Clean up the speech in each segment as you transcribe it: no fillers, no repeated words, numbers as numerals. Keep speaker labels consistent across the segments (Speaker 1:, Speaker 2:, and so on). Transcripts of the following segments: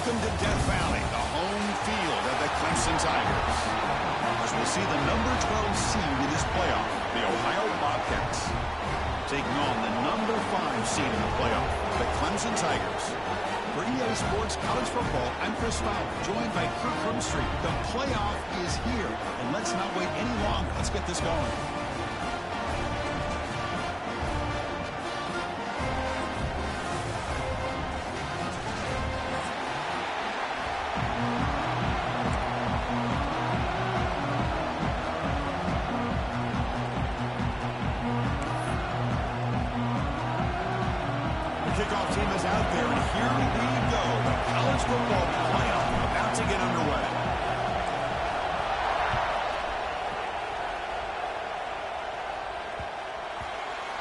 Speaker 1: Welcome to Death Valley, the home field of the Clemson Tigers. As we'll see the number 12 seed in this playoff, the Ohio Bobcats, taking on the number 5 seed in the playoff, the Clemson Tigers. For EA Sports College Football, I'm Chris Fowler, joined by Kirk Herbstreit. The playoff is here, and let's not wait any longer. Let's get this going. Kickoff team is out there, and here we go. The college football playoff about to get underway.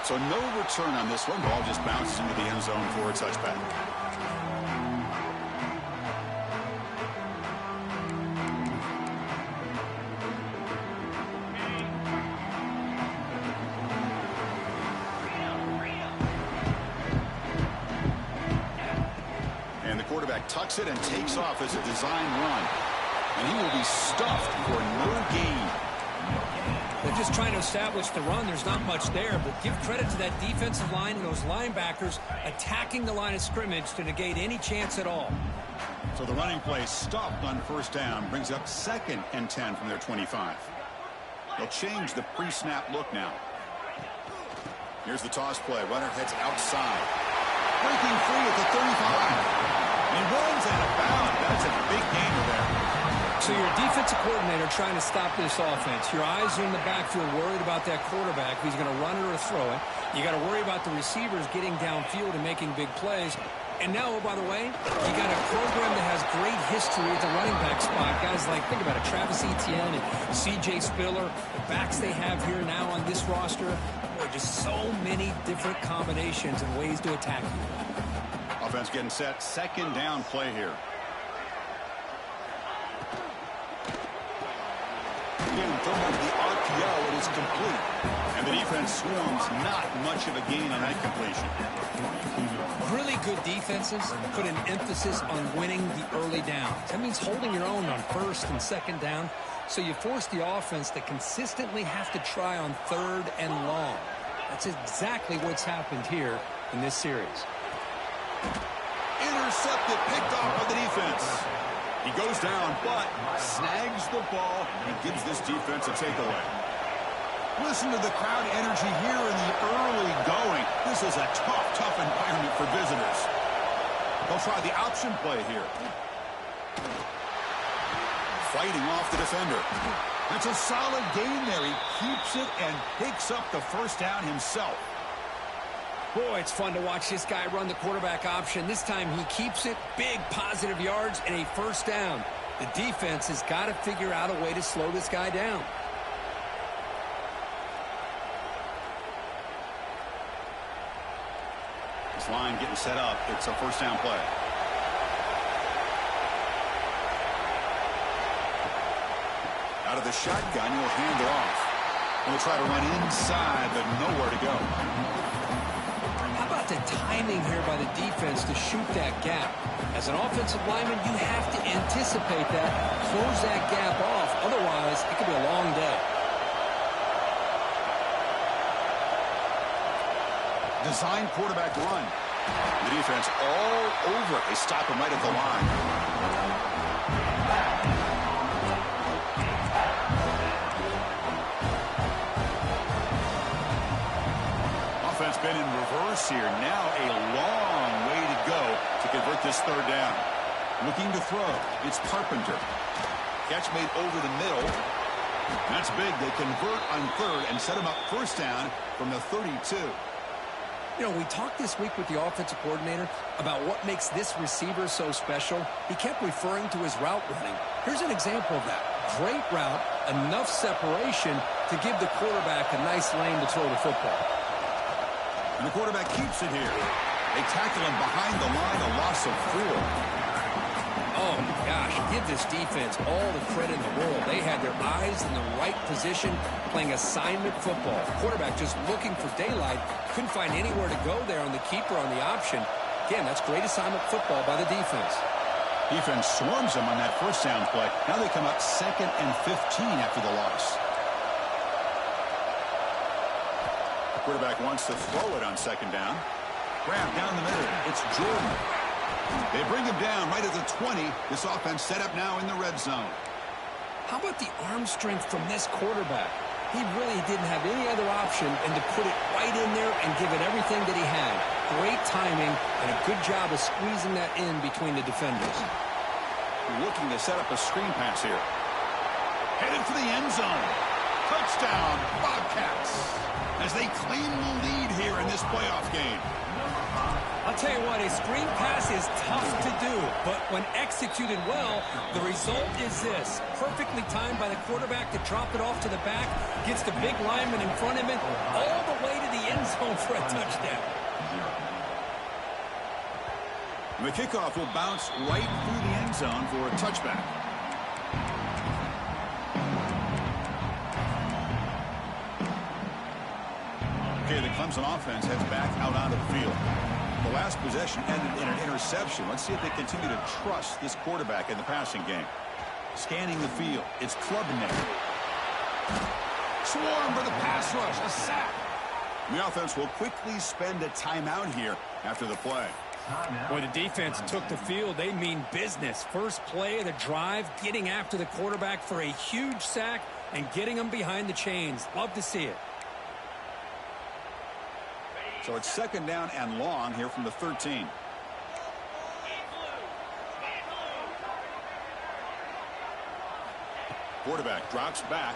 Speaker 1: So no return on this one. Ball just bounces into the end zone for a touchback. Tucks it and takes off as a design run. And he will be stuffed for no gain.
Speaker 2: They're just trying to establish the run. There's not much there, but give credit to that defensive line and those linebackers attacking the line of scrimmage to negate any chance at all.
Speaker 1: So the running play stopped on first down, brings up 2nd and 10 from their 25. They'll change the pre-snap look now. Here's the toss play. Runner heads outside. Breaking free at the 35. He runs out of bounds. That's a big gainer there.
Speaker 2: So you're a defensive coordinator trying to stop this offense. Your eyes are in the backfield worried about that quarterback who's going to run it or throw it. You got to worry about the receivers getting downfield and making big plays. And now, oh, by the way, you got a program that has great history at the running back spot. Guys like, think about it, Travis Etienne and C.J. Spiller, the backs they have here now on this roster. Boy, just so many different combinations and ways to attack you.
Speaker 1: Offense getting set. 2nd down play here. Again, thrown out of the RPO, it is complete. And the defense swarms, not much of a gain on that completion.
Speaker 2: Really good defenses put an emphasis on winning the early downs. That means holding your own on 1st and 2nd down. So you force the offense to consistently have to try on 3rd and long. That's exactly what's happened here in this series.
Speaker 1: Intercepted, picked off by the defense. He goes down, but snags the ball and gives this defense a takeaway. Listen to the crowd energy here in the early going. This is a tough environment for visitors. They'll try the option play here. Fighting off the defender. That's a solid gain there. He keeps it and picks up the first down himself.
Speaker 2: Boy, it's fun to watch this guy run the quarterback option. This time he keeps it, big positive yards, and a first down. The defense has got to figure out a way to slow this guy down.
Speaker 1: This line getting set up. It's a first down play. Out of the shotgun, he'll hand it off. He'll try to run inside, but nowhere to go.
Speaker 2: The timing here by the defense to shoot that gap. As an offensive lineman, you have to anticipate that, close that gap off. Otherwise, it could be a long day.
Speaker 1: Design quarterback run. The defense all over. They stop him right at the line. Offense been in reverse here. Now a long way to go to convert this 3rd down. Looking to throw. It's Carpenter. Catch made over the middle. That's big. They convert on 3rd and set him up first down from the 32.
Speaker 2: You know, we talked this week with the offensive coordinator about what makes this receiver so special. He kept referring to his route running. Here's an example of that. Great route, enough separation to give the quarterback a nice lane to throw the football.
Speaker 1: And the quarterback keeps it here. They tackle him behind the line, a loss of 4.
Speaker 2: Oh, gosh, give this defense all the credit in the world. They had their eyes in the right position, playing assignment football. Quarterback just looking for daylight. Couldn't find anywhere to go there on the keeper on the option. Again, that's great assignment football by the defense.
Speaker 1: Defense swarms them on that first down play. Now they come up 2nd and 15 after the loss. The quarterback wants to throw it on 2nd down. Grab down the middle. It's Jordan. They bring him down right at the 20. This offense set up now in the red zone.
Speaker 2: How about the arm strength from this quarterback? He really didn't have any other option than to put it right in there and give it everything that he had. Great timing and a good job of squeezing that in between the defenders.
Speaker 1: Looking to set up a screen pass here. Headed for the end zone. Touchdown, Bobcats, as they claim the lead here in this playoff game.
Speaker 2: I'll tell you what, a screen pass is tough to do, but when executed well, the result is this. Perfectly timed by the quarterback to drop it off to the back, gets the big lineman in front of him, all the way to the end zone for a touchdown.
Speaker 1: The kickoff will bounce right through the end zone for a touchback. Okay, the Clemson offense heads back out onto the field. The last possession ended in an interception. Let's see if they continue to trust this quarterback in the passing game. Scanning the field, it's Klubnik. Swarm for the pass rush, a sack. The offense will quickly spend a timeout here after the play.
Speaker 2: Boy, the defense took the field. They mean business. First play of the drive, getting after the quarterback for a huge sack and getting him behind the chains. Love to see it.
Speaker 1: So it's 2nd down and long here from the 13. Quarterback drops back.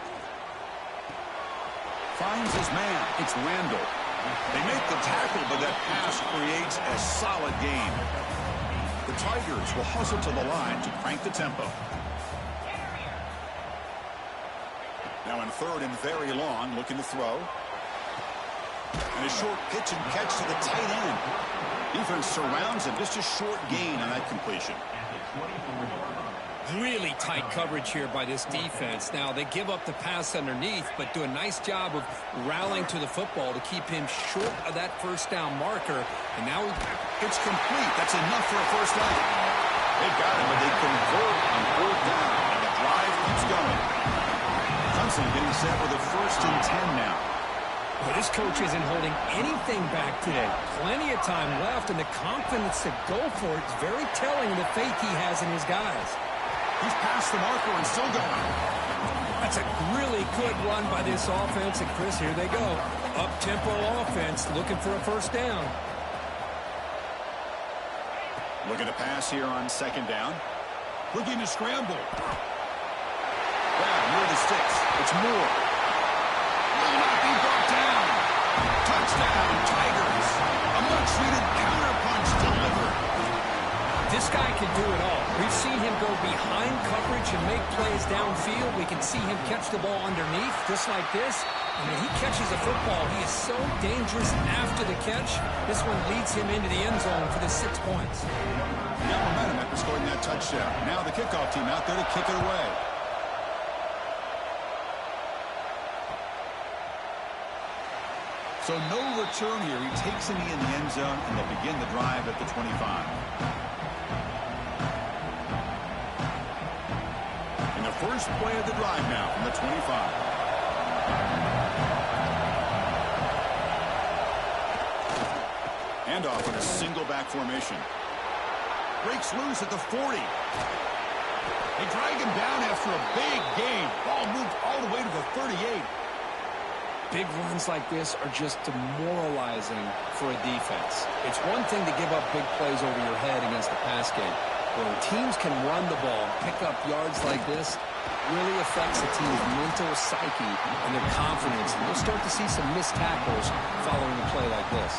Speaker 1: Finds his man. It's Randall. They make the tackle, but that pass creates a solid gain. The Tigers will hustle to the line to crank the tempo. Now in 3rd and very long, looking to throw. And a short pitch and catch to the tight end. Defense surrounds him. Just a short gain on that completion.
Speaker 2: Really tight coverage here by this defense. Now, they give up the pass underneath, but do a nice job of rallying to the football to keep him short of that first down marker. And now
Speaker 1: it's complete. That's enough for a first down. They got him, but they convert on 4th down. And the drive keeps going. Clemson getting set for the 1st and 10 now.
Speaker 2: Well, this coach isn't holding anything back today. Plenty of time left, and the confidence to go for it is very telling of the faith he has in his guys.
Speaker 1: He's past the marker and still going.
Speaker 2: That's a really good run by this offense. And, Chris, here they go. Up-tempo offense looking for a first down.
Speaker 1: Looking to pass here on 2nd down. Looking to scramble. Grab near the sticks. It's Moore. Will not be brought down. Touchdown, Tigers. A much-needed counterpunch delivered.
Speaker 2: This guy can do it all. We've seen him go behind coverage and make plays downfield. We can see him catch the ball underneath, just like this. And when he catches a football, he is so dangerous after the catch. This one leads him into the end zone for the 6 points.
Speaker 1: Now momentum after scoring that touchdown. Now the kickoff team out there to kick it away. So no return here. He takes him in the end zone, and they'll begin the drive at the 25. First play of the drive now from the 25. Handoff in a single back formation. Breaks loose at the 40. They drag him down after a big gain. Ball moved all the way to the 38.
Speaker 2: Big runs like this are just demoralizing for a defense. It's one thing to give up big plays over your head against the pass game. When teams can run the ball, pick up yards like this, really affects the team's mental psyche and their confidence. And you'll start to see some missed tackles following a play like this.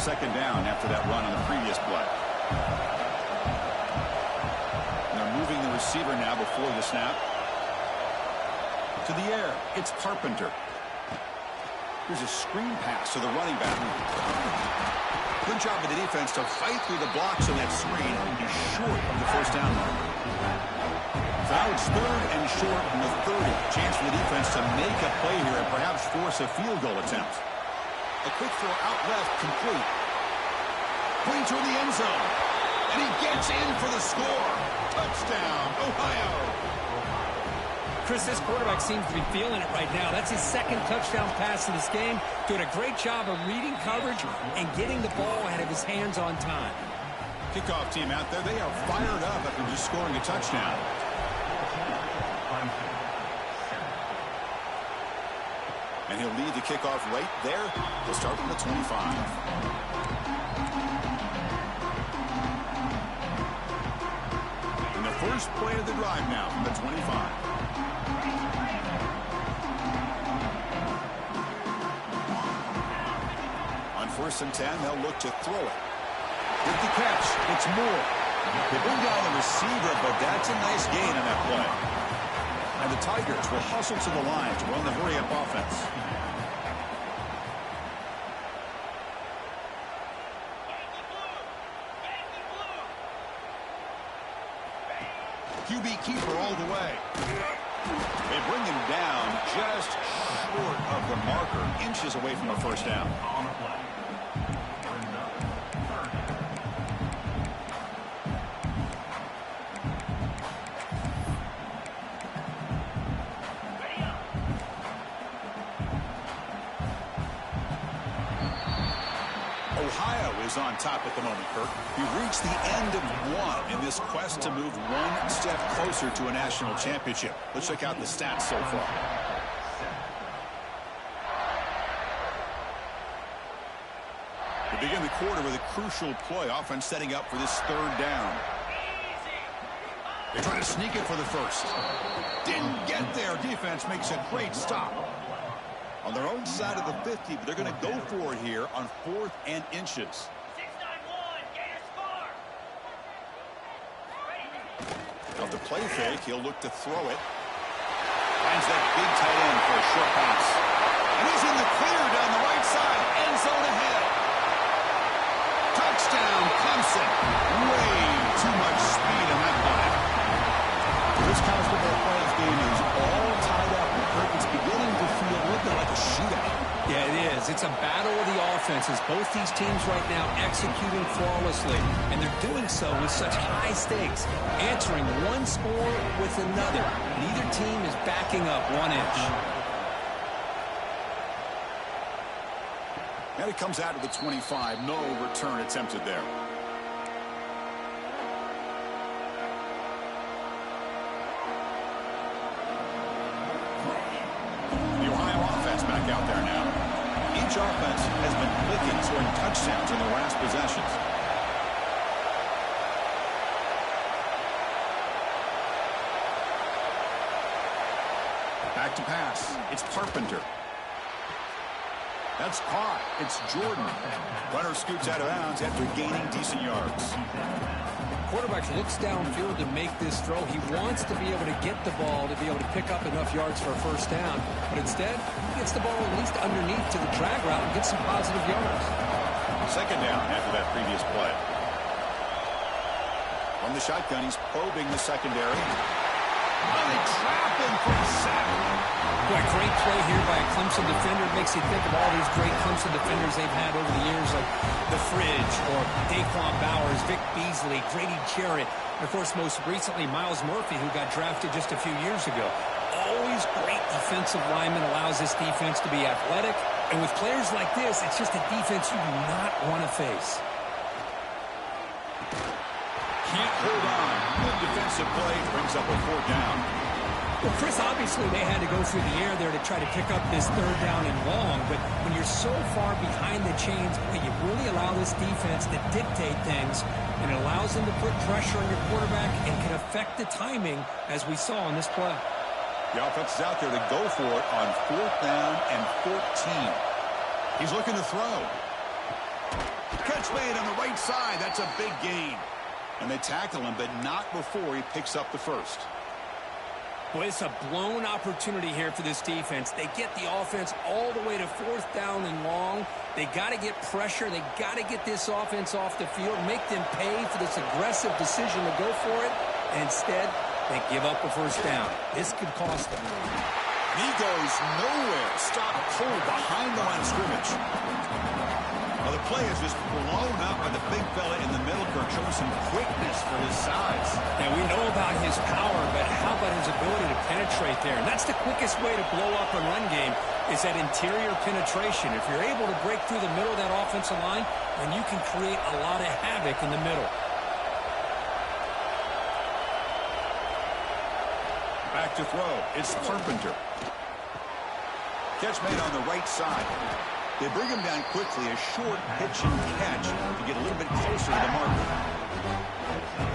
Speaker 1: Second down after that run on the previous play. And they're moving the receiver now before the snap. To the air, it's Carpenter. Here's a screen pass to the running back. Good job of the defense to fight through the blocks on that screen and be short of the first down mark. So now It's 3rd and short from the 30. Chance for the defense to make a play here and perhaps force a field goal attempt. A quick throw out left, complete. Putting toward the end zone. And he gets in for the score. Touchdown, Ohio.
Speaker 2: Chris, this quarterback seems to be feeling it right now. That's his 2nd touchdown pass in this game. Doing a great job of reading coverage and getting the ball out of his hands on time.
Speaker 1: Kickoff team out there, they are fired up after just scoring a touchdown. And he'll lead the kickoff right there. He'll start from the 25. And the first play of the drive now from the 25. On 1st and 10, they'll look to throw it. With the catch, it's Moore. They bring down the receiver, but that's a nice gain on that play. And the Tigers will hustle to the line to run the hurry-up offense. QB keeper all the way. They bring him down just short of the marker, inches away from a first down. Ohio is on top at the moment, Kirk. We reached the end of one in this quest to move one step closer to a national championship. Let's check out the stats so far. We begin the quarter with a crucial play. Offense setting up for this 3rd down. They try to sneak it for the first. Didn't get there. Defense makes a great stop. On their own side of the 50, but they're going to go for it here on 4th and inches.
Speaker 3: 691, gas bar.
Speaker 1: Of the play fake, he'll look to throw it. Finds that big tight end for a short pass. And he's in the clear down the right side. End zone ahead. Touchdown, Clemson. Way too much speed on that play. This college football playoff game is all tied up. It's beginning to feel a little bit like a shootout.
Speaker 2: Yeah, it is. It's a battle of the offenses. Both these teams right now executing flawlessly, and they're doing so with such high stakes, answering one score with another. Neither team is backing up 1 inch.
Speaker 1: And it comes out of the 25. No return attempted there. Back out there now. Each offense has been clicking, scoring touchdowns in their last possessions. Back to pass. It's Carpenter. That's caught. It's Jordan. Runner scoots out of bounds after gaining decent yards.
Speaker 2: Quarterback looks downfield to make this throw. He wants to be able to get the ball to be able to pick up enough yards for a first down. But instead, he gets the ball at least underneath to the drag route and gets some positive yards.
Speaker 1: 2nd down after that previous play. From the shotgun, he's probing the secondary. Oh, they trap him for a sack.
Speaker 2: Boy, great play here by a Clemson defender. It makes you think of all these great Clemson defenders they've had over the years, like The Fridge or Daquan Bowers, Vic Beasley, Grady Jarrett, and, of course, most recently, Miles Murphy, who got drafted just a few years ago. Always great defensive lineman, allows this defense to be athletic. And with players like this, it's just a defense you do not want to face.
Speaker 1: Can't hold on. Good defensive play brings up a 4th down.
Speaker 2: Well, Chris, obviously they had to go through the air there to try to pick up this 3rd down and long, but when you're so far behind the chains, you really allow this defense to dictate things, and it allows them to put pressure on your quarterback and can affect the timing, as we saw on this play.
Speaker 1: The offense is out there to go for it on 4th down and 14. He's looking to throw. Catch made on the right side. That's a big gain. And they tackle him, but not before he picks up the first.
Speaker 2: Boy, it's a blown opportunity here for this defense. They get the offense all the way to 4th down and long. They got to get pressure. They got to get this offense off the field, make them pay for this aggressive decision to go for it. And instead, They give up a first down. This could cost them.
Speaker 1: He goes nowhere. Stop cold behind the line of scrimmage. Well, the play is just blown up by the big fella in the middle, Kirk, showing some quickness for his size.
Speaker 2: And we know about his power, but how about his ability to penetrate there? And that's the quickest way to blow up a run game is that interior penetration. If you're able to break through the middle of that offensive line, then you can create a lot of havoc in the middle.
Speaker 1: Back to throw. It's Carpenter. Catch made on the right side. They bring him down quickly, a short pitch and catch to get a little bit closer to the marker.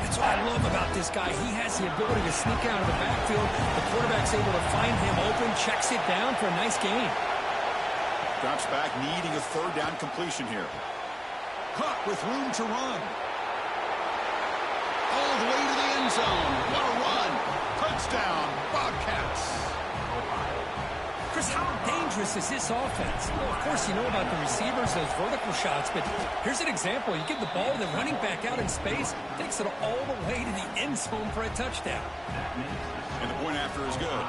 Speaker 2: That's what I love about this guy. He has the ability to sneak out of the backfield. The quarterback's able to find him open, checks it down for a nice gain.
Speaker 1: Drops back, needing a third down completion here. Caught with room to run. All the way to the end zone. What a run. Touchdown, Bobcats.
Speaker 2: Chris, how dangerous is this offense? Well, of course, you know about the receivers, those vertical shots, but here's an example. You give the ball to the running back out in space, takes it all the way to the end zone for a touchdown.
Speaker 1: And the point after is good.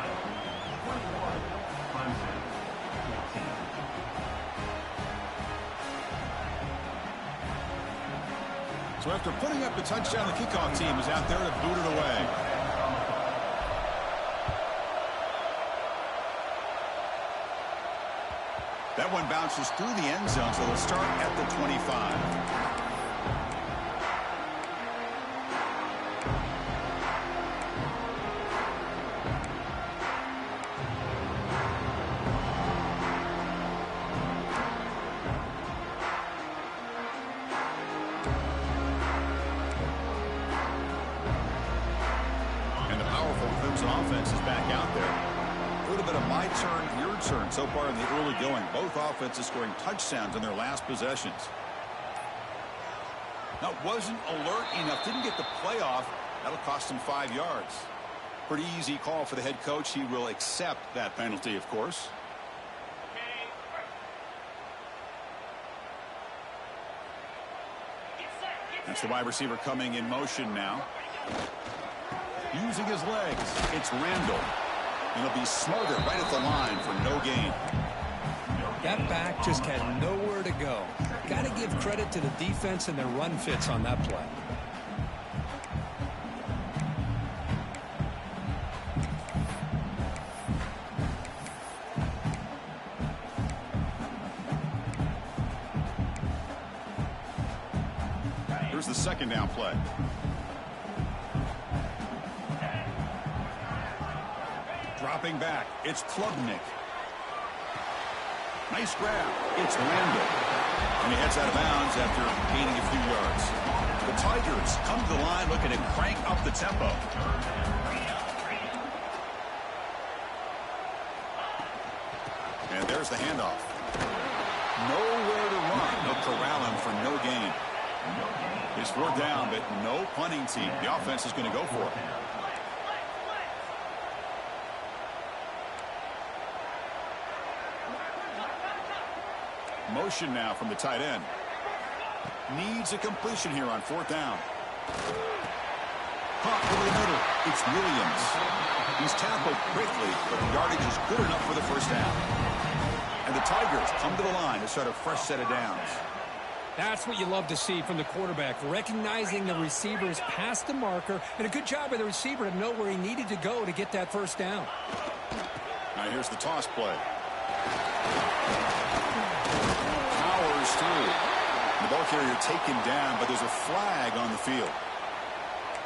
Speaker 1: So after putting up the touchdown, the kickoff team is out there to boot it away. That one bounces through the end zone, so they'll start at the 25. And the powerful Crimson offense is back out there. A little bit of my turn, your turn so far in the early going. Both offenses scoring touchdowns in their last possessions. Now, wasn't alert enough, didn't get the play off. That'll cost him 5 yards. Pretty easy call for the head coach. He will accept that penalty, of course. That's the wide receiver coming in motion now. Using his legs, it's Randall. And he'll be smothered right at the line for no gain.
Speaker 2: That back just had nowhere to go. Got to give credit to the defense and their run fits on that play.
Speaker 1: Here's the second down play. Dropping back, it's Klubnik. Nice grab. It's Randall. And he heads out of bounds after gaining a few yards. The Tigers come to the line looking to crank up the tempo. And there's the handoff. Nowhere to run. They'll corral him for no gain. It's fourth down, but no punting team. The offense is going to go for it. Motion now from the tight end. Needs a completion here on fourth down. Caught over the middle. It's Williams. He's tackled quickly, but the yardage is good enough for the first down. And the Tigers come to the line to start a fresh set of downs.
Speaker 2: That's what you love to see from the quarterback, recognizing the receivers past the marker, and a good job by the receiver to know where he needed to go to get that first down.
Speaker 1: Now here's the toss play. Powers through. The ball carrier taken down, but there's a flag on the field.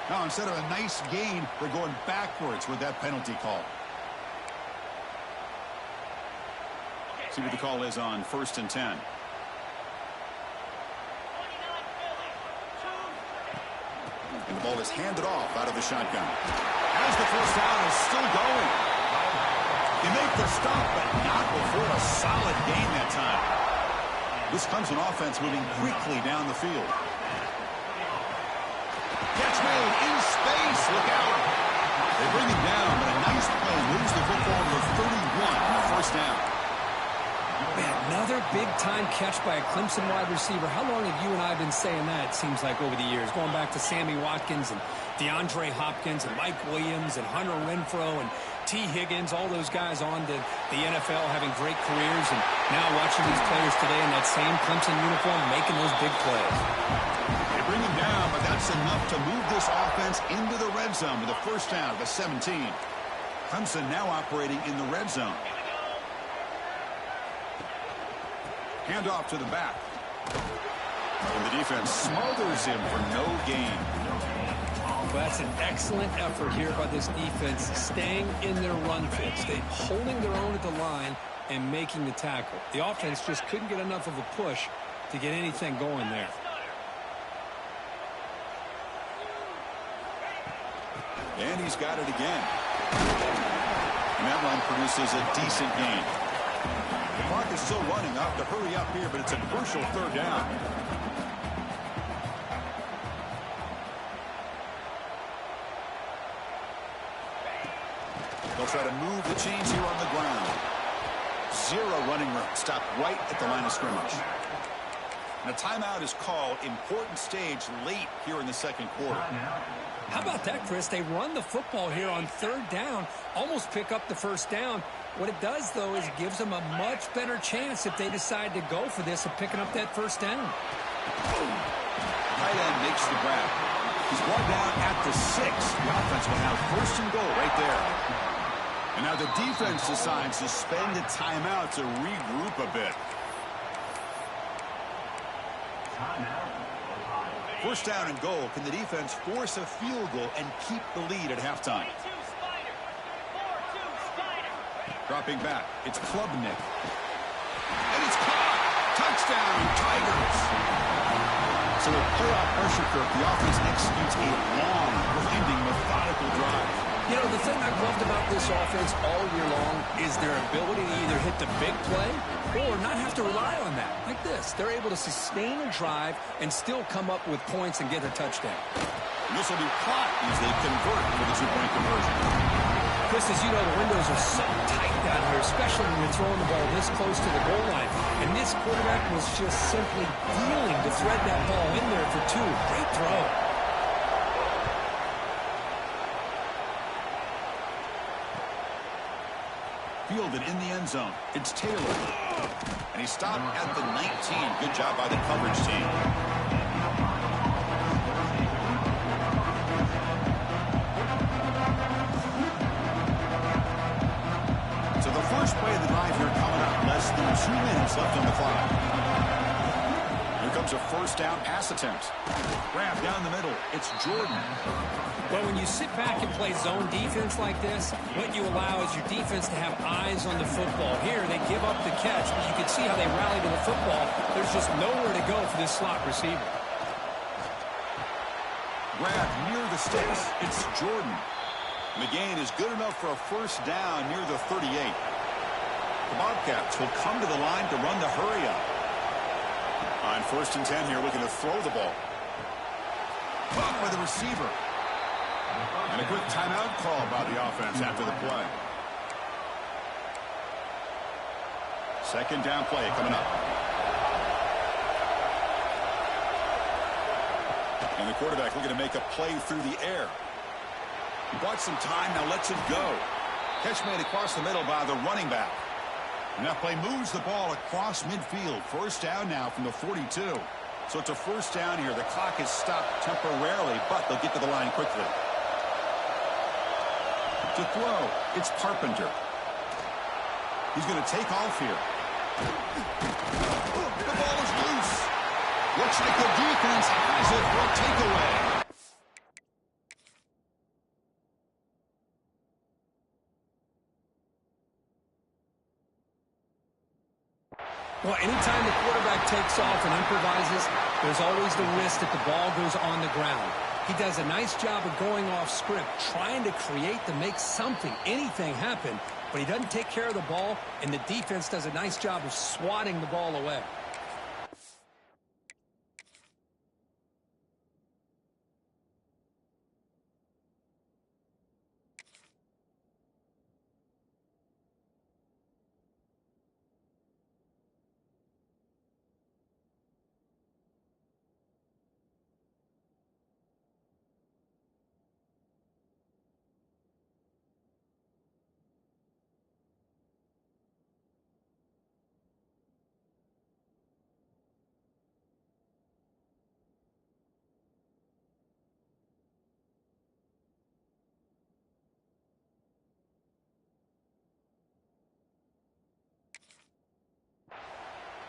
Speaker 1: Now instead of a nice gain, they're going backwards with that penalty call. See what the call is on 1st and 10. And the ball is handed off out of the shotgun. As the first down is still going. They make the stop, but not before a solid gain that time. This comes an offense moving quickly down the field. Catch made in space. Look out. They bring him down, but a nice play moves the football to the 31 on the first down.
Speaker 2: Man, another big-time catch by a Clemson wide receiver. How long have you and I been saying that, it seems like, over the years? Going back to Sammy Watkins and DeAndre Hopkins and Mike Williams and Hunter Renfrow and T. Higgins, all those guys on to the NFL having great careers, and now watching these players today in that same Clemson uniform making those big plays.
Speaker 1: They bring him down, but that's enough to move this offense into the red zone with a first down at the 17. Clemson now operating in the red zone. Hand off to the back. And the defense smothers him for no gain.
Speaker 2: Well, that's an excellent effort here by this defense, staying in their run fits. They're holding their own at the line and making the tackle. The offense just couldn't get enough of a push to get anything going there.
Speaker 1: And he's got it again. And that run produces a decent gain. The clock is still running. I'll have to hurry up here, but it's a crucial third down. They'll try to move the chains here on the ground. Zero running room. Stopped right at the line of scrimmage. And a timeout is called. Important stage late here in the second quarter.
Speaker 2: How about that, Chris? They run the football here on third down, almost pick up the first down. What it does, though, is it gives them a much better chance if they decide to go for this of picking up that first down.
Speaker 1: Tight end makes the grab. He's brought down at the 6. The offense will have first and goal right there. And now the defense decides to spend a timeout to regroup a bit. First down and goal. Can the defense force a field goal and keep the lead at halftime? Dropping back. It's Klubnik. And it's caught. Touchdown, Tigers. So with playoff pressure, Kirk, the offense executes a long, grinding, methodical drive.
Speaker 2: You know, the thing I've loved about this offense all year long is their ability to either hit the big play or not have to rely on that. Like this. They're able to sustain a drive and still come up with points and get a touchdown.
Speaker 1: And this will be caught as they convert for the two-point conversion.
Speaker 2: Chris, as you know, the windows are so tight down here, especially when you're throwing the ball this close to the goal line. And this quarterback was just simply dealing to thread that ball in there for two. Great throw.
Speaker 1: Fielded in the end zone. It's Taylor. And he stopped at the 19. Good job by the coverage team. So the first play of the drive here coming up. Less than 2 minutes left on the clock. Here comes a first down pass attempt. Grab down the middle. It's Jordan.
Speaker 2: Well, when you sit back and play zone defense like this, what you allow is your defense to have eyes on the football. Here, they give up the catch, but you can see how they rally to the football. There's just nowhere to go for this slot receiver.
Speaker 1: Grab near the sticks. It's Jordan. McGain is good enough for a first down near the 38. The Bobcats will come to the line to run the hurry up. On first and 10 here, looking to throw the ball. Caught by the receiver. And a quick timeout call by the offense after the play. Second down play coming up. And the quarterback looking to make a play through the air. He bought some time, now lets it go. Catch made across the middle by the running back. And that play moves the ball across midfield. First down now from the 42. So it's a first down here. The clock is stopped temporarily, but they'll get to the line quickly. To throw, it's Carpenter. He's going to take off here. The ball is loose. Looks like the defense has it for a takeaway.
Speaker 2: Well, anytime the quarterback takes off and improvises, there's always the risk that the ball goes on the ground. He does a nice job of going off script, trying to create to make something, anything happen, but he doesn't take care of the ball, and the defense does a nice job of swatting the ball away.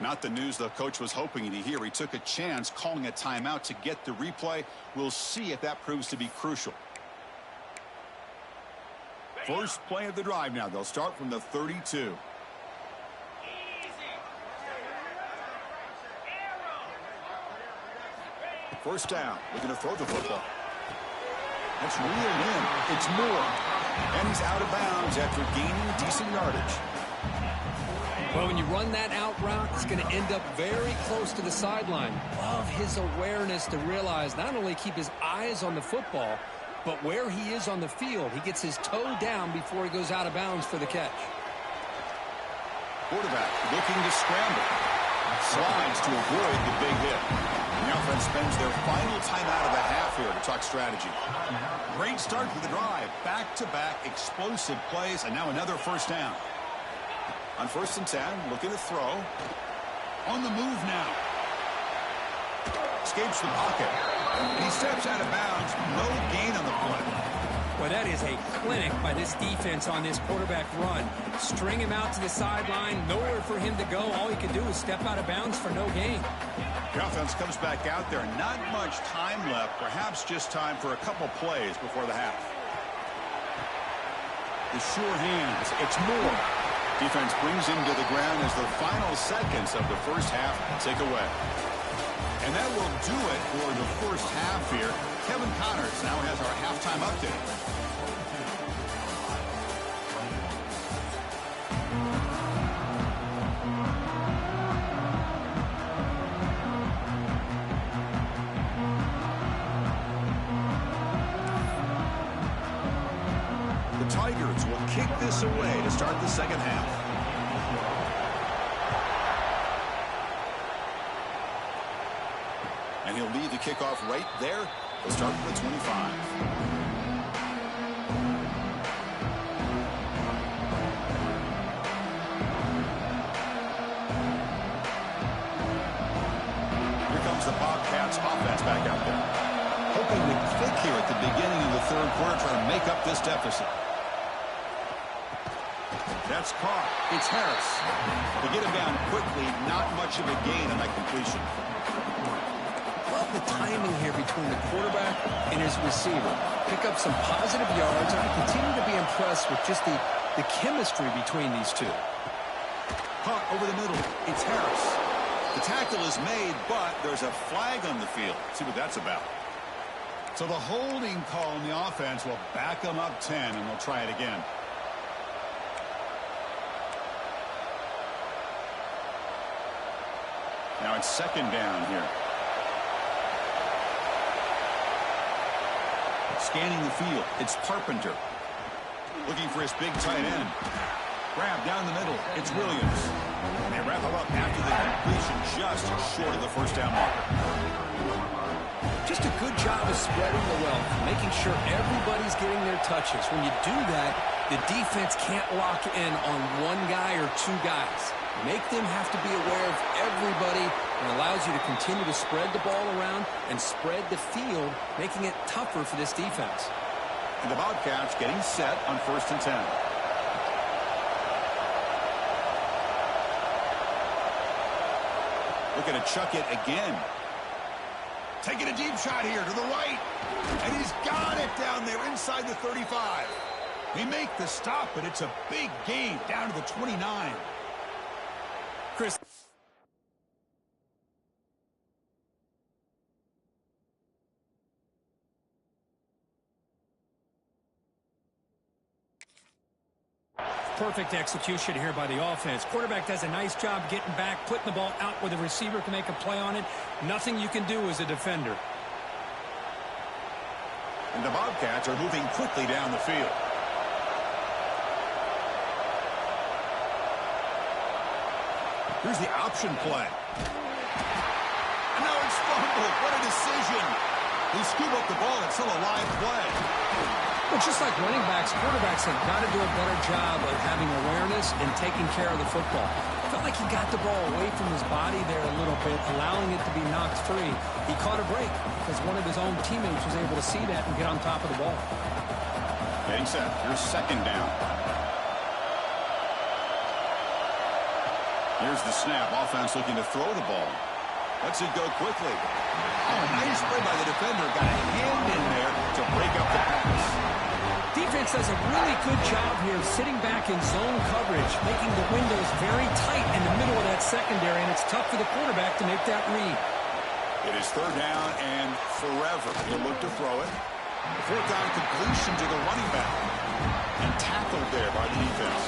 Speaker 1: Not the news the coach was hoping to hear. He took a chance calling a timeout to get the replay. We'll see if that proves to be crucial. First play of the drive now. They'll start from the 32. First down. Looking to throw the football. That's reeled in. It's Moore. And he's out of bounds after gaining decent yardage.
Speaker 2: Well, when you run that out route, it's going to end up very close to the sideline. Love his awareness to realize not only keep his eyes on the football, but where he is on the field. He gets his toe down before he goes out of bounds for the catch.
Speaker 1: Quarterback looking to scramble. Slides to avoid the big hit. The offense spends their final timeout of the half here to talk strategy. Great start to the drive. Back-to-back explosive plays, and now another first down. On 1st and 10, looking to throw. On the move now. Escapes the pocket. And he steps out of bounds. No gain on the play.
Speaker 2: Well, that is a clinic by this defense on this quarterback run. String him out to the sideline. Nowhere for him to go. All he can do is step out of bounds for no gain.
Speaker 1: The offense comes back out there. Not much time left. Perhaps just time for a couple plays before the half. The sure hands. It's Moore. Defense brings him to the ground as the final seconds of the first half tick away. And that will do it for the first half here. Kevin Connors now has our halftime update. The Tigers will kick this away to start the second half. And he'll lead the kickoff right there. They'll start from the 25. Here comes the Bobcats offense back out there. Hoping to click here at the beginning of the third quarter, trying to make up this deficit. That's caught. It's Harris. They get him down quickly. Not much of a gain on that completion.
Speaker 2: Love the timing here between the quarterback and his receiver. Pick up some positive yards, and I continue to be impressed with just the chemistry between these two.
Speaker 1: Caught over the middle. It's Harris. The tackle is made, but there's a flag on the field. See what that's about. So the holding call on the offense will back them up 10, and they'll try it again. Now it's second down here. Scanning the field. It's Carpenter. Looking for his big tight end. Grab down the middle. It's Williams. They wrap him up after the completion, just short of the first down marker.
Speaker 2: Just a good job of spreading the wealth, making sure everybody's getting their touches. When you do that, the defense can't lock in on one guy or two guys. Make them have to be aware of everybody, and allows you to continue to spread the ball around and spread the field, making it tougher for this defense.
Speaker 1: And the Bobcats getting set on 1st and 10. Looking to chuck it again. Taking a deep shot here to the right. And he's got it down there inside the 35. They make the stop, but it's a big gain down to the 29.
Speaker 2: Chris. Perfect execution here by the offense. Quarterback does a nice job getting back, putting the ball out where the receiver can make a play on it. Nothing you can do as a defender.
Speaker 1: And the Bobcats are moving quickly down the field. Here's the option play. And now it's fumbled. What a decision. They scoop up the ball. It's still a live play.
Speaker 2: Well, just like running backs, quarterbacks have got to do a better job of having awareness and taking care of the football. Felt like he got the ball away from his body there a little bit, allowing it to be knocked free. He caught a break because one of his own teammates was able to see that and get on top of the ball.
Speaker 1: Getting set. Here's second down. Here's the snap. Offense looking to throw the ball. Lets it go quickly. Oh, nice play by the defender. Got a hand in there to break up the pass.
Speaker 2: Defense does a really good job here of sitting back in zone coverage, making the windows very tight in the middle of that secondary, and it's tough for the quarterback to make that read.
Speaker 1: It is third down and forever. He'll look to throw it. Fourth down completion to the running back. And tackled there by the defense.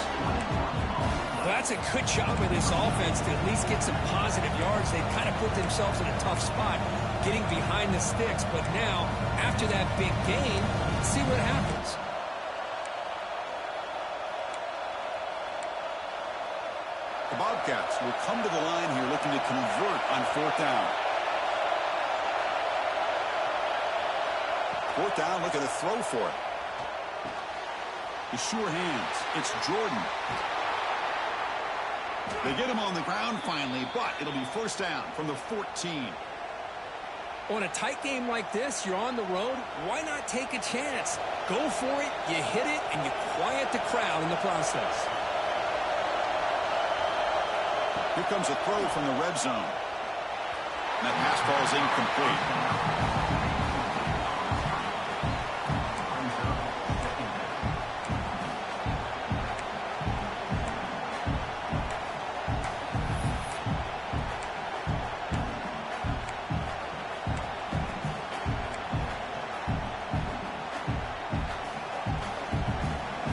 Speaker 2: Well, that's a good job of this offense to at least get some positive yards. They've kind of put themselves in a tough spot getting behind the sticks. But now, after that big gain, let's see what happens.
Speaker 1: The Bobcats will come to the line here looking to convert on fourth down. Fourth down, looking to throw for it. The sure hands. It's Jordan. They get him on the ground finally, but it'll be first down from the 14.
Speaker 2: On a tight game like this, you're on the road. Why not take a chance? Go for it, you hit it, and you quiet the crowd in the process.
Speaker 1: Here comes a throw from the red zone. And that pass ball is incomplete.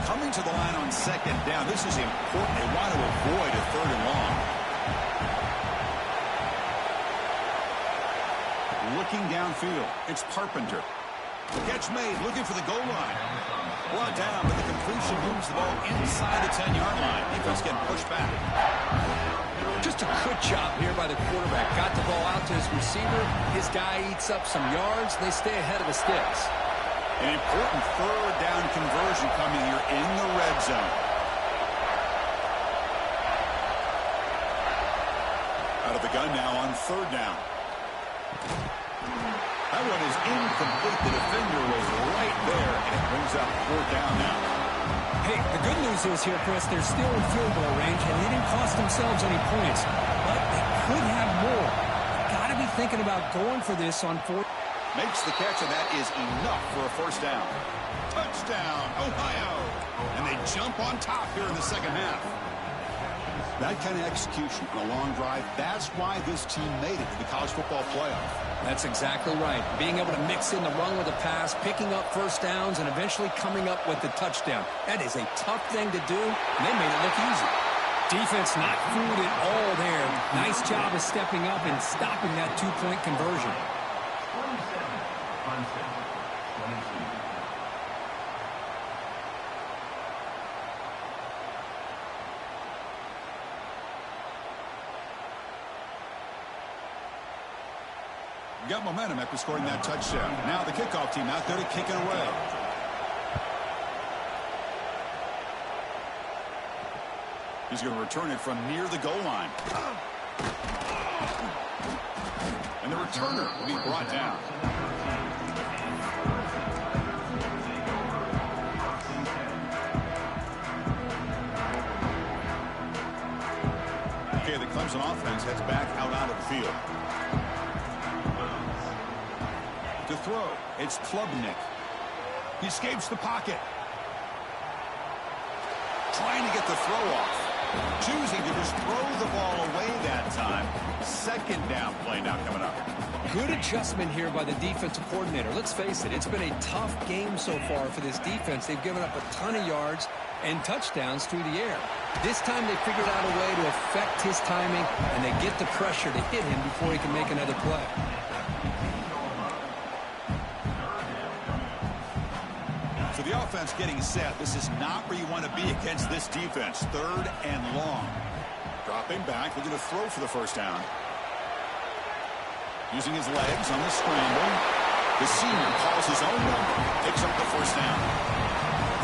Speaker 1: Coming to the line on second down. This is important. They want to avoid a third and long. Looking downfield. It's Carpenter. Catch made. Looking for the goal line. Brought down, but the completion moves the ball inside the 10-yard line. Defense getting pushed back.
Speaker 2: Just a good job here by the quarterback. Got the ball out to his receiver. His guy eats up some yards. They stay ahead of the sticks.
Speaker 1: An important third down conversion coming here in the red zone. Out of the gun now on third down. That one is incomplete. The defender was right there, and it brings up fourth down now.
Speaker 2: Hey, the good news is here, Chris, they're still in field goal range, and they didn't cost themselves any points. But they could have more. Got to be thinking about going for this on fourth.
Speaker 1: Makes the catch, and that is enough for a first down. Touchdown, Ohio! And they jump on top here in the second half. That kind of execution on a long drive, that's why this team made it to the college football playoff.
Speaker 2: That's exactly right. Being able to mix in the run with the pass, picking up first downs, and eventually coming up with the touchdown. That is a tough thing to do, and they made it look easy. Defense not fooled at all there. Nice job of stepping up and stopping that two-point conversion.
Speaker 1: Got momentum after scoring that touchdown. Now the kickoff team out there to kick it away. He's going to return it from near the goal line. And the returner will be brought down. Okay, the Clemson offense heads back out onto the field. To throw, it's Klubnik. He escapes the pocket. Trying to get the throw off. Choosing to just throw the ball away that time. Second down play now coming up.
Speaker 2: Good adjustment here by the defensive coordinator. Let's face it, it's been a tough game so far for this defense. They've given up a ton of yards and touchdowns through the air. This time they figured out a way to affect his timing, and they get the pressure to hit him before he can make another play.
Speaker 1: So the offense getting set. This is not where you want to be against this defense. Third and long. Dropping back, looking to throw for the first down. Using his legs on the scramble. The senior calls his own number. Picks up the first down.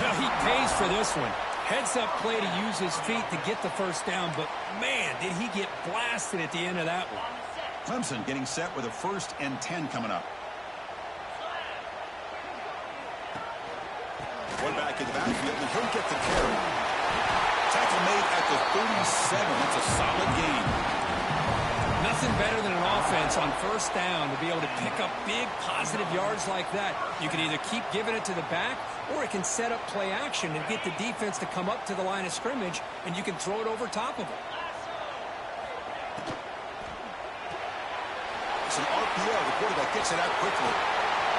Speaker 2: Well, he pays for this one. Heads-up play to use his feet to get the first down, but man, did he get blasted at the end of that one.
Speaker 1: Clemson getting set with a 1st and 10 coming up. One back in the backfield, and he'll get the carry. Tackle made at the 37. That's a solid gain.
Speaker 2: Nothing better than an offense on first down to be able to pick up big positive yards like that. You can either keep giving it to the back, or it can set up play action and get the defense to come up to the line of scrimmage, and you can throw it over top of them.
Speaker 1: It's an RPO. The quarterback gets it out quickly.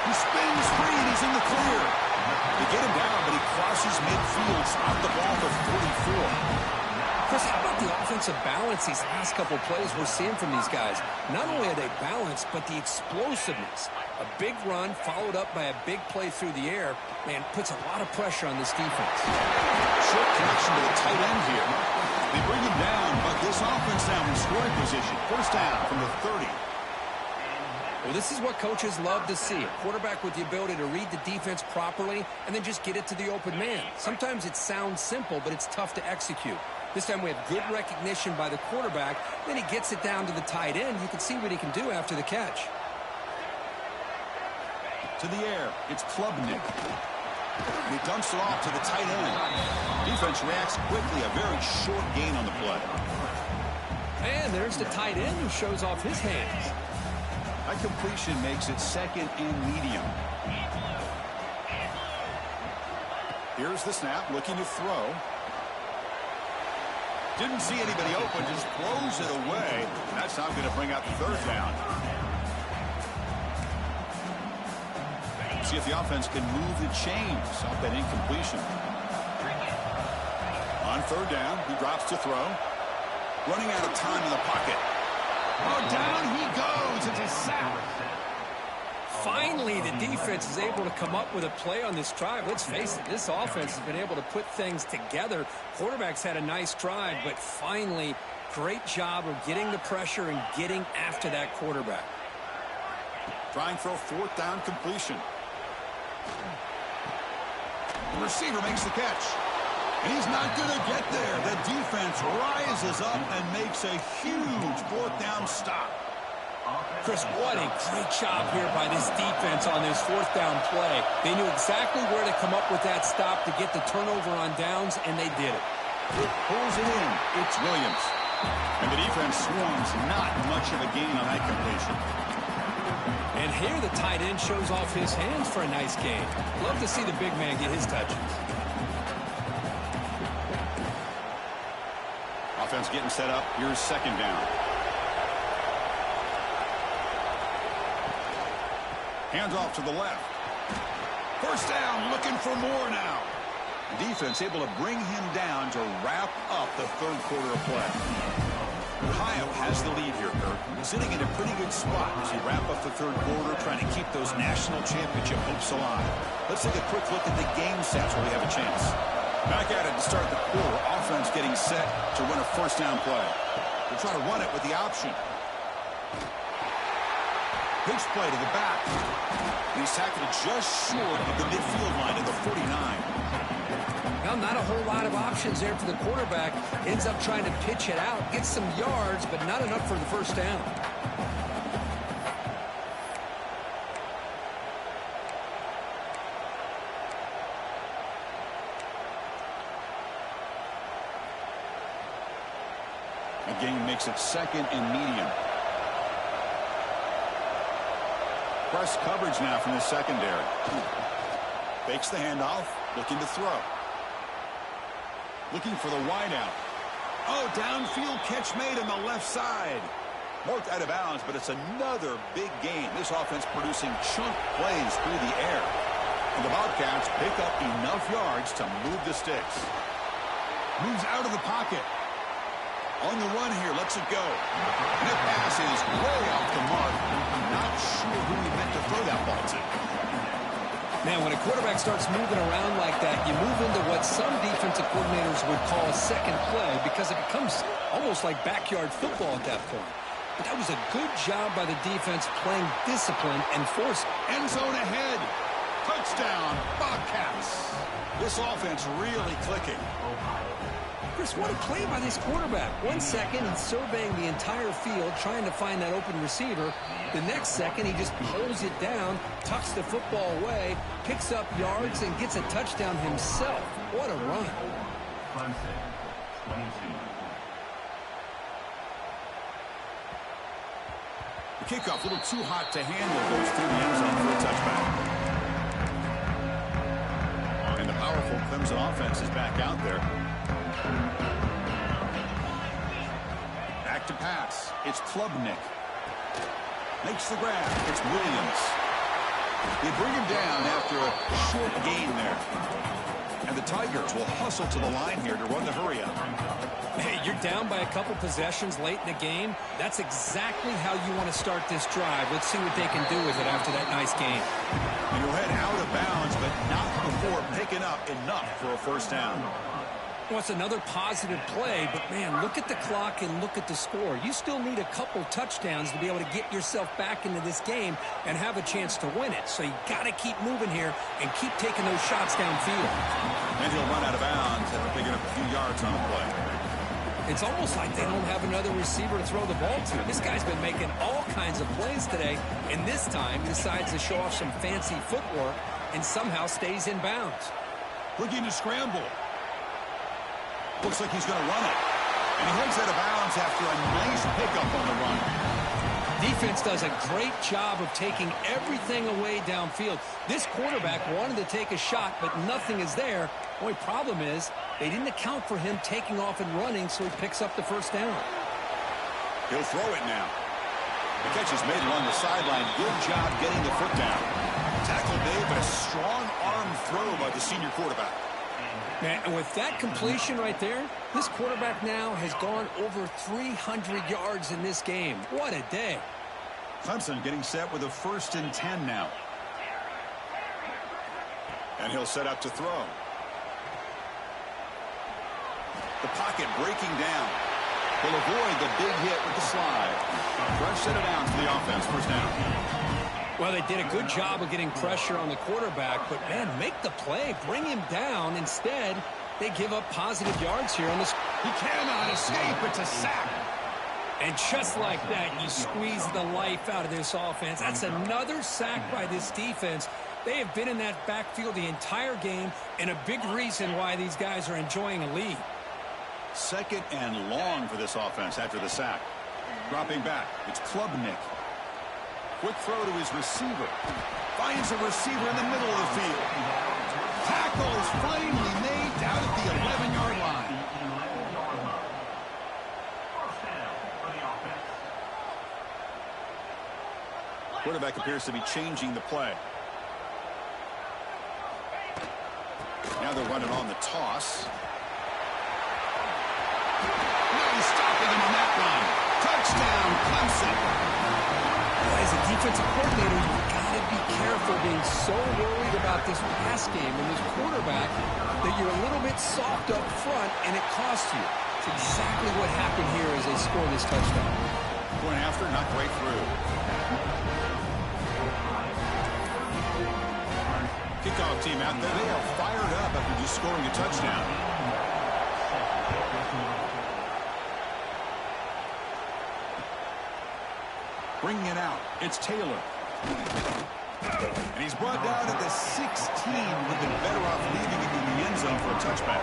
Speaker 1: He spins free, and he's in the clear. They get him down, but he crosses midfield, stopped the ball for 44.
Speaker 2: Chris, how about the offensive balance these last couple plays we're seeing from these guys? Not only are they balanced, but the explosiveness. A big run followed up by a big play through the air, man, puts a lot of pressure on this defense.
Speaker 1: Short connection to the tight end here. They bring him down, but this offense now in scoring position. First down from the 30.
Speaker 2: Well, this is what coaches love to see. A quarterback with the ability to read the defense properly and then just get it to the open man. Sometimes it sounds simple, but it's tough to execute. This time we have good recognition by the quarterback. Then he gets it down to the tight end. You can see what he can do after the catch.
Speaker 1: To the air, it's Klubnik. He dumps it off to the tight end. Defense reacts quickly. A very short gain on the play.
Speaker 2: And there's the tight end who shows off his hands.
Speaker 1: That completion makes it second and medium. Here's the snap, looking to throw. Didn't see anybody open, just throws it away. That's not going to bring out the third down. See if the offense can move the chains off that incompletion. On third down, he drops to throw. Running out of time in the pocket. Oh, down he goes. It's a sack.
Speaker 2: Finally, the defense is able to come up with a play on this drive. Let's face it, this offense has been able to put things together. Quarterback's had a nice drive, but finally, great job of getting the pressure and getting after that quarterback.
Speaker 1: Trying for a fourth down completion. The receiver makes the catch. And he's not going to get there. The defense rises up and makes a huge fourth down stop.
Speaker 2: Chris, what a great job here by this defense on this fourth down play. They knew exactly where to come up with that stop to get the turnover on downs, and they did it.
Speaker 1: It pulls it in. It's Williams. And the defense swarms. Not much of a gain on that completion.
Speaker 2: And here the tight end shows off his hands for a nice gain. Love to see the big man get his touches.
Speaker 1: Offense getting set up. Here's second down. Hands off to the left. First down, looking for more now. Defense able to bring him down to wrap up the third quarter of play. Ohio has the lead here, Kurt. Sitting in a pretty good spot as you wrap up the third quarter, trying to keep those national championship hopes alive. Let's take a quick look at the game stats where we have a chance. Back at it to start the quarter. Offense getting set to run a first down play. They're trying to run it with the option. Pitch play to the back. He's tackled just short of the midfield line at the 49.
Speaker 2: Well, not a whole lot of options there for the quarterback. Ends up trying to pitch it out, gets some yards, but not enough for the first down.
Speaker 1: The game makes it second and medium. Press coverage now from the secondary. Fakes the handoff, looking to throw. Looking for the wideout. Oh, downfield catch made on the left side. Marked out of bounds, but it's another big gain. This offense producing chunk plays through the air. And the Bobcats pick up enough yards to move the sticks. Moves out of the pocket. On the run here, lets it go. And the pass is way off the mark. I'm not sure who he meant to throw that ball to.
Speaker 2: Man, when a quarterback starts moving around like that, you move into what some defensive coordinators would call a second play because it becomes almost like backyard football at that point. But that was a good job by the defense playing discipline and force.
Speaker 1: End zone ahead. Touchdown, Bobcats. This offense really clicking.
Speaker 2: Chris, what a play by this quarterback. 1 second, he's surveying the entire field, trying to find that open receiver. The next second, he just pulls it down, tucks the football away, picks up yards, and gets a touchdown himself. What a run.
Speaker 1: The kickoff a little too hot to handle, goes through the end zone for a touchback. And the powerful Clemson offense is back out there. Back to pass. It's Klubnik. Makes the grab. It's Williams. They bring him down after a short gain there. And the Tigers will hustle to the line here to run the hurry up.
Speaker 2: Hey, you're down by a couple possessions late in the game. That's exactly how you want to start this drive. Let's see what they can do with it after that nice game.
Speaker 1: And he'll head out of bounds, but not before picking up enough for a first down.
Speaker 2: Well, it's another positive play, but, man, look at the clock and look at the score. You still need a couple touchdowns to be able to get yourself back into this game and have a chance to win it. So you got to keep moving here and keep taking those shots downfield.
Speaker 1: And he'll run out of bounds after picking up a few yards on the play.
Speaker 2: It's almost like they don't have another receiver to throw the ball to. This guy's been making all kinds of plays today, and this time he decides to show off some fancy footwork and somehow stays in bounds.
Speaker 1: Looking to scramble. Looks like he's going to run it. And he heads out of bounds after a nice pickup on the run.
Speaker 2: Defense does a great job of taking everything away downfield. This quarterback wanted to take a shot, but nothing is there. The only problem is they didn't account for him taking off and running, so he picks up the first down.
Speaker 1: He'll throw it now. The catch is made along the sideline. Good job getting the foot down. Tackle made, but a strong arm throw by the senior quarterback.
Speaker 2: Man, and with that completion right there, this quarterback now has gone over 300 yards in this game. What a day.
Speaker 1: Clemson getting set with a 1st and 10 now. And he'll set up to throw. The pocket breaking down. He'll avoid the big hit with the slide. Fresh set of downs for the offense. First down.
Speaker 2: Well, they did a good job of getting pressure on the quarterback, but, man, make the play. Bring him down. Instead, they give up positive yards here on this.
Speaker 1: He cannot escape. It's a sack.
Speaker 2: And just like that, you squeeze the life out of this offense. That's another sack by this defense. They have been in that backfield the entire game, and a big reason why these guys are enjoying a lead.
Speaker 1: 2nd and long for this offense after the sack. Dropping back, it's Klubnik. Quick throw to his receiver. Finds a receiver in the middle of the field. Tackle is finally made down at the 11-yard line. Quarterback appears to be changing the play. Now they're running on the toss. Now he's stopping him on that run. Touchdown, Clemson.
Speaker 2: As a defensive coordinator, you've got to be careful being so worried about this pass game and this quarterback that you're a little bit soft up front and it costs you. It's exactly what happened here as they score this touchdown.
Speaker 1: Going after, not right through. Kickoff team out there. They are fired up after just scoring a touchdown. Bringing it out, it's Taylor. And he's brought down at the 16. Would have been better off leaving it in the end zone for a touchback.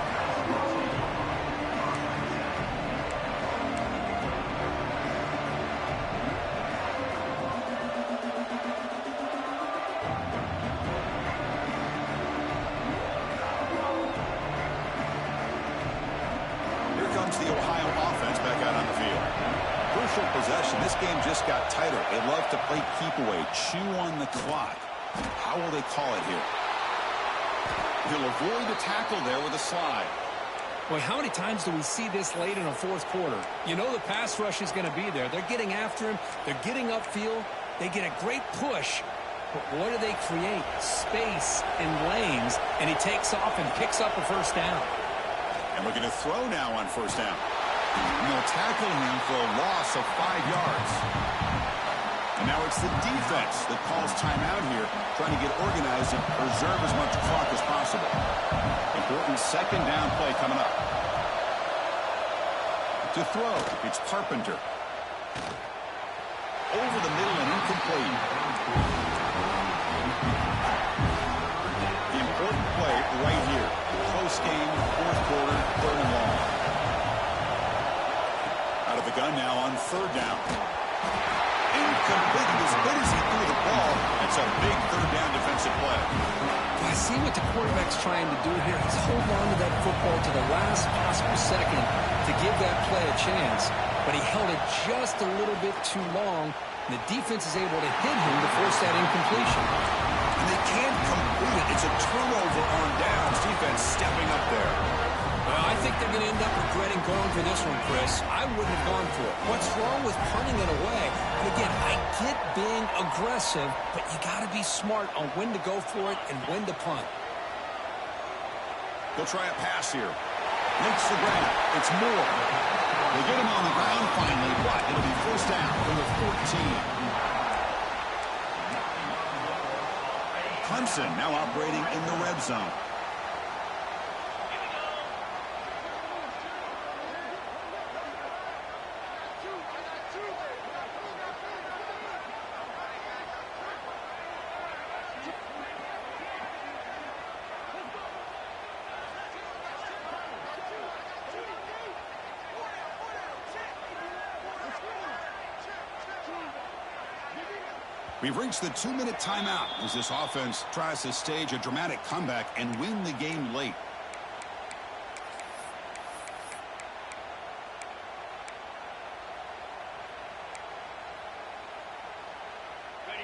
Speaker 1: Here comes the Ohio offense back out on the field. Crucial possession. This game just got tighter. They love to play keep away, chew on the clock. How will they call it here? He'll avoid the tackle there with a slide.
Speaker 2: Boy, how many times do we see this late in a fourth quarter? You know the pass rush is going to be there. They're getting after him. They're getting upfield. They get a great push. But what do they create? Space and lanes. And he takes off and picks up a first down.
Speaker 1: And we're going to throw now on first down. And they'll tackle him for a loss of 5 yards. And now it's the defense that calls timeout here, trying to get organized and preserve as much clock as possible. Important 2nd down play coming up. To throw, it's Carpenter. Over the middle and incomplete. The important play right here. Close game, 4th quarter, 3rd and long. third down. Incomplete. As good as he threw the ball, it's a big third down defensive play.
Speaker 2: I see what the quarterback's trying to do here. He's holding on to that football to the last possible second to give that play a chance. But he held it just a little bit too long. And the defense is able to hit him to force that incompletion.
Speaker 1: And they can't complete it. It's a turnover on downs. Defense stepping up there.
Speaker 2: Well, I think they're going to end up regretting going for this one, Chris. I wouldn't have gone for it. What's wrong with punting it away? And again, I get being aggressive, but you got to be smart on when to go for it and when to punt.
Speaker 1: They'll try a pass here. Makes the grab. It's Moore. They get him on the ground finally, but it'll be first down from the 14. Clemson now operating in the red zone. We've reached the 2-minute timeout as this offense tries to stage a dramatic comeback and win the game late.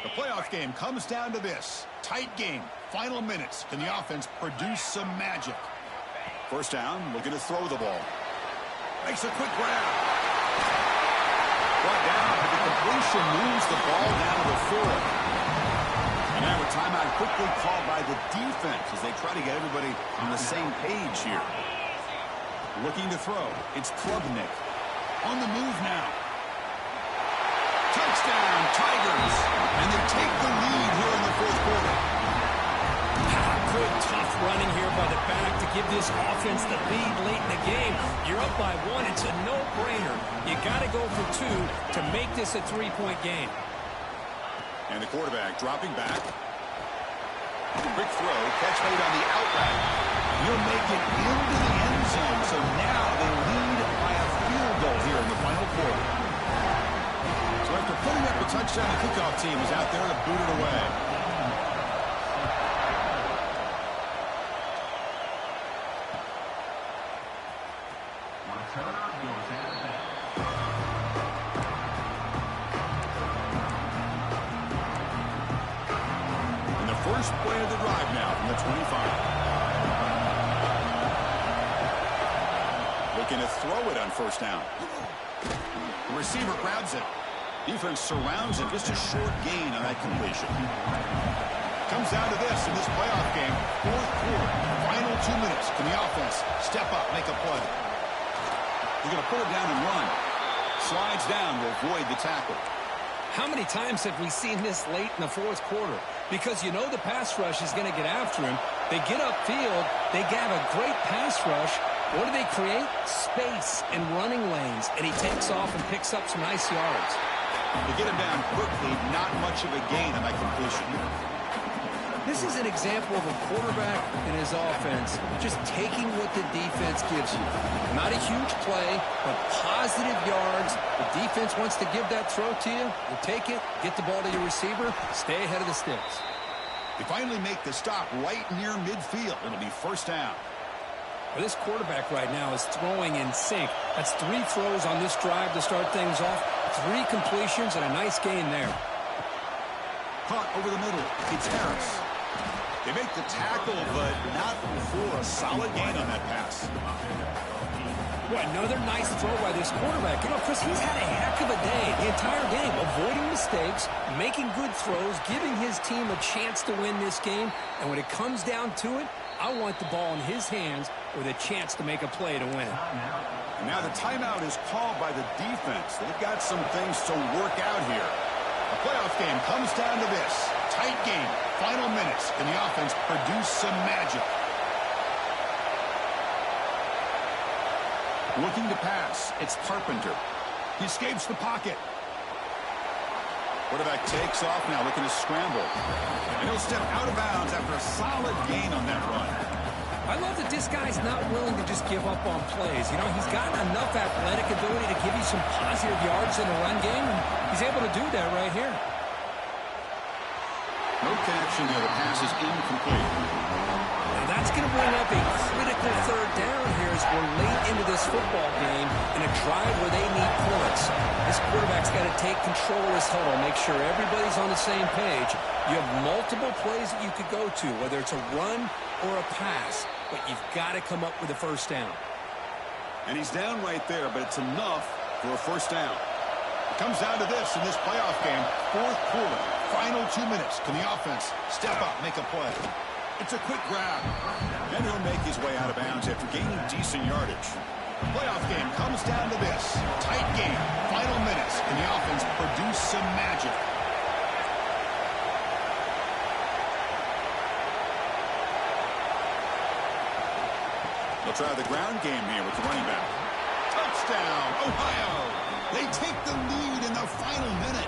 Speaker 1: The playoff game comes down to this. Tight game. Final minutes. Can the offense produce some magic? First down, looking to throw the ball. Makes a quick grab. Brought down, but the completion moves the ball down to the 4. And now a timeout quickly called by the defense as they try to get everybody on the same page here. Looking to throw. It's Klubnik. On the move now. Touchdown, Tigers. And they take the lead here in the fourth quarter.
Speaker 2: Good, tough running here by the back to give this offense the lead late in the game. You're up by 1. It's a no-brainer. You got to go for 2 to make this a 3-point game.
Speaker 1: And the quarterback dropping back. Quick throw, catch made on the outlet. He'll make it into the end zone. So now they lead by a field goal here in the final quarter. So after putting up a touchdown, the kickoff team is out there to boot it away. And the first play of the drive now from the 25. Looking to throw it on first down. The receiver grabs it. Defense surrounds it. Just a short gain on that completion. Comes down to this in this playoff game. Fourth quarter. Final 2 minutes. Can the offense step up, make a play? He's going to put it down and run. Slides down to avoid the tackle.
Speaker 2: How many times have we seen this late in the fourth quarter? Because you know the pass rush is going to get after him. They get upfield. They have a great pass rush. What do they create? Space and running lanes. And he takes off and picks up some nice yards.
Speaker 1: To get him down quickly, not much of a gain on that completion.
Speaker 2: This is an example of a quarterback and his offense just taking what the defense gives you. Not a huge play, but positive yards. The defense wants to give that throw to you. You take it, get the ball to your receiver, stay ahead of the sticks.
Speaker 1: They finally make the stop right near midfield. It'll be first down.
Speaker 2: Well, this quarterback right now is throwing in sync. That's 3 throws on this drive to start things off. 3 completions and a nice gain there.
Speaker 1: Caught over the middle. It's Harris. They make the tackle, but not for a solid gain on that pass.
Speaker 2: Well, another nice throw by this quarterback. You know, Chris, he's had a heck of a day the entire game, avoiding mistakes, making good throws, giving his team a chance to win this game. And when it comes down to it, I want the ball in his hands with a chance to make a play to win it.
Speaker 1: And now the timeout is called by the defense. They've got some things to work out here. The playoff game comes down to this. Tight game. Final minutes. Can the offense produce some magic? Looking to pass. It's Carpenter. He escapes the pocket. Quarterback takes off now, looking to scramble. And he'll step out of bounds after a solid gain on that run.
Speaker 2: I love that this guy's not willing to just give up on plays. You know, he's got enough athletic ability to give you some positive yards in the run game, and he's able to do that right here.
Speaker 1: No connection there. The pass is incomplete.
Speaker 2: Now that's going to bring up a critical third down here as we're late into this football game in a drive where they need points. This quarterback's got to take control of this huddle, make sure everybody's on the same page. You have multiple plays that you could go to, whether it's a run or a pass, but you've got to come up with a first down.
Speaker 1: And he's down right there, but it's enough for a first down. It comes down to this in this playoff game. Fourth quarter, final 2 minutes. Can the offense step up, make a play? It's a quick grab. And he'll make his way out of bounds after gaining decent yardage. The playoff game comes down to this. Tight game, final minutes. Can the offense produce some magic? They'll try the ground game here with the running back. Touchdown, Ohio! They take the lead in the final minute.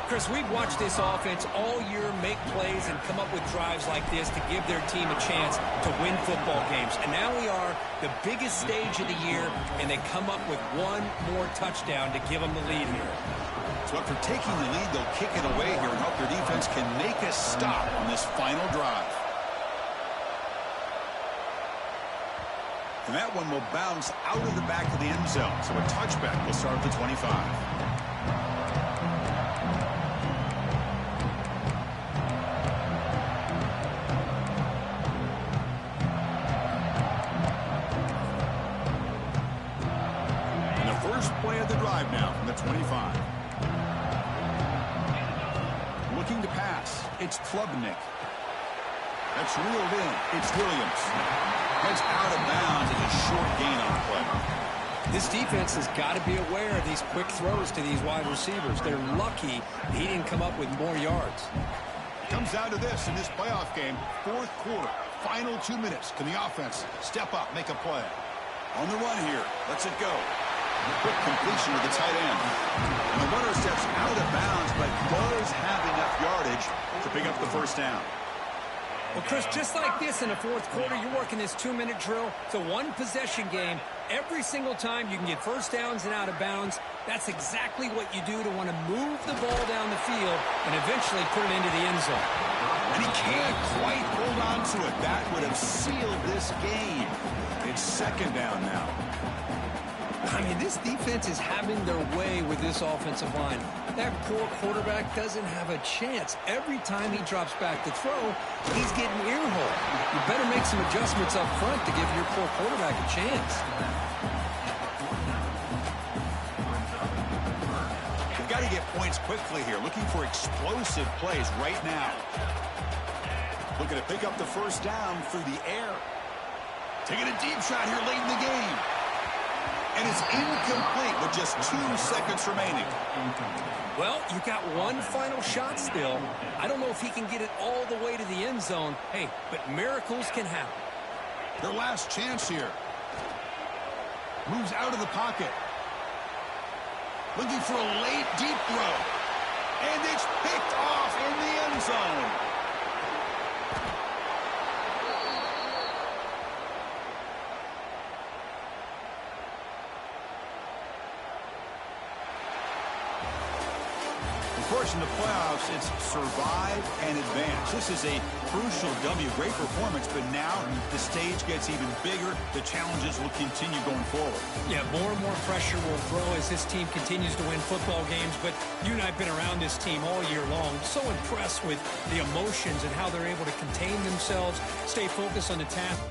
Speaker 2: Chris, we've watched this offense all year make plays and come up with drives like this to give their team a chance to win football games. And now we are the biggest stage of the year, and they come up with one more touchdown to give them the lead here.
Speaker 1: So after taking the lead, they'll kick it away here and hope their defense can make a stop on this final drive. And that one will bounce out of the back of the end zone. So a touchback will start at the 25. Play of the drive now from the 25. Looking to pass. It's Klubnik. That's reeled in. It's Williams. Heads out of bounds and a short gain on the play.
Speaker 2: This defense has got to be aware of these quick throws to these wide receivers. They're lucky he didn't come up with more yards.
Speaker 1: Comes down to this in this playoff game. Fourth quarter. Final 2 minutes. Can the offense step up, make a play? On the run here. Let's it go. Quick completion to the tight end. And the runner steps out of bounds, but does have enough yardage to pick up the first down.
Speaker 2: Well, Chris, just like this in the fourth quarter, you're working this 2-minute drill. It's a one-possession game. Every single time you can get first downs and out of bounds, that's exactly what you do to want to move the ball down the field and eventually put it into the end zone.
Speaker 1: And he can't quite hold on to it. That would have sealed this game. It's second down now.
Speaker 2: I mean, this defense is having their way with this offensive line. That poor quarterback doesn't have a chance. Every time he drops back to throw, he's getting ear-hole. You better make some adjustments up front to give your poor quarterback a chance.
Speaker 1: They've got to get points quickly here. Looking for explosive plays right now. Looking to pick up the first down through the air. Taking a deep shot here late in the game. And it's incomplete with just 2 seconds remaining.
Speaker 2: Well, you got one final shot still. I don't know if he can get it all the way to the end zone. Hey, but miracles can happen.
Speaker 1: Their last chance here. Moves out of the pocket. Looking for a late deep throw. And it's picked off in the end zone. Of course, in the playoffs, it's survive and advance. This is a crucial W. Great performance, but now the stage gets even bigger. The challenges will continue going forward.
Speaker 2: Yeah, more and more pressure will grow as this team continues to win football games, but you and I have been around this team all year long. So impressed with the emotions and how they're able to contain themselves, stay focused on the task.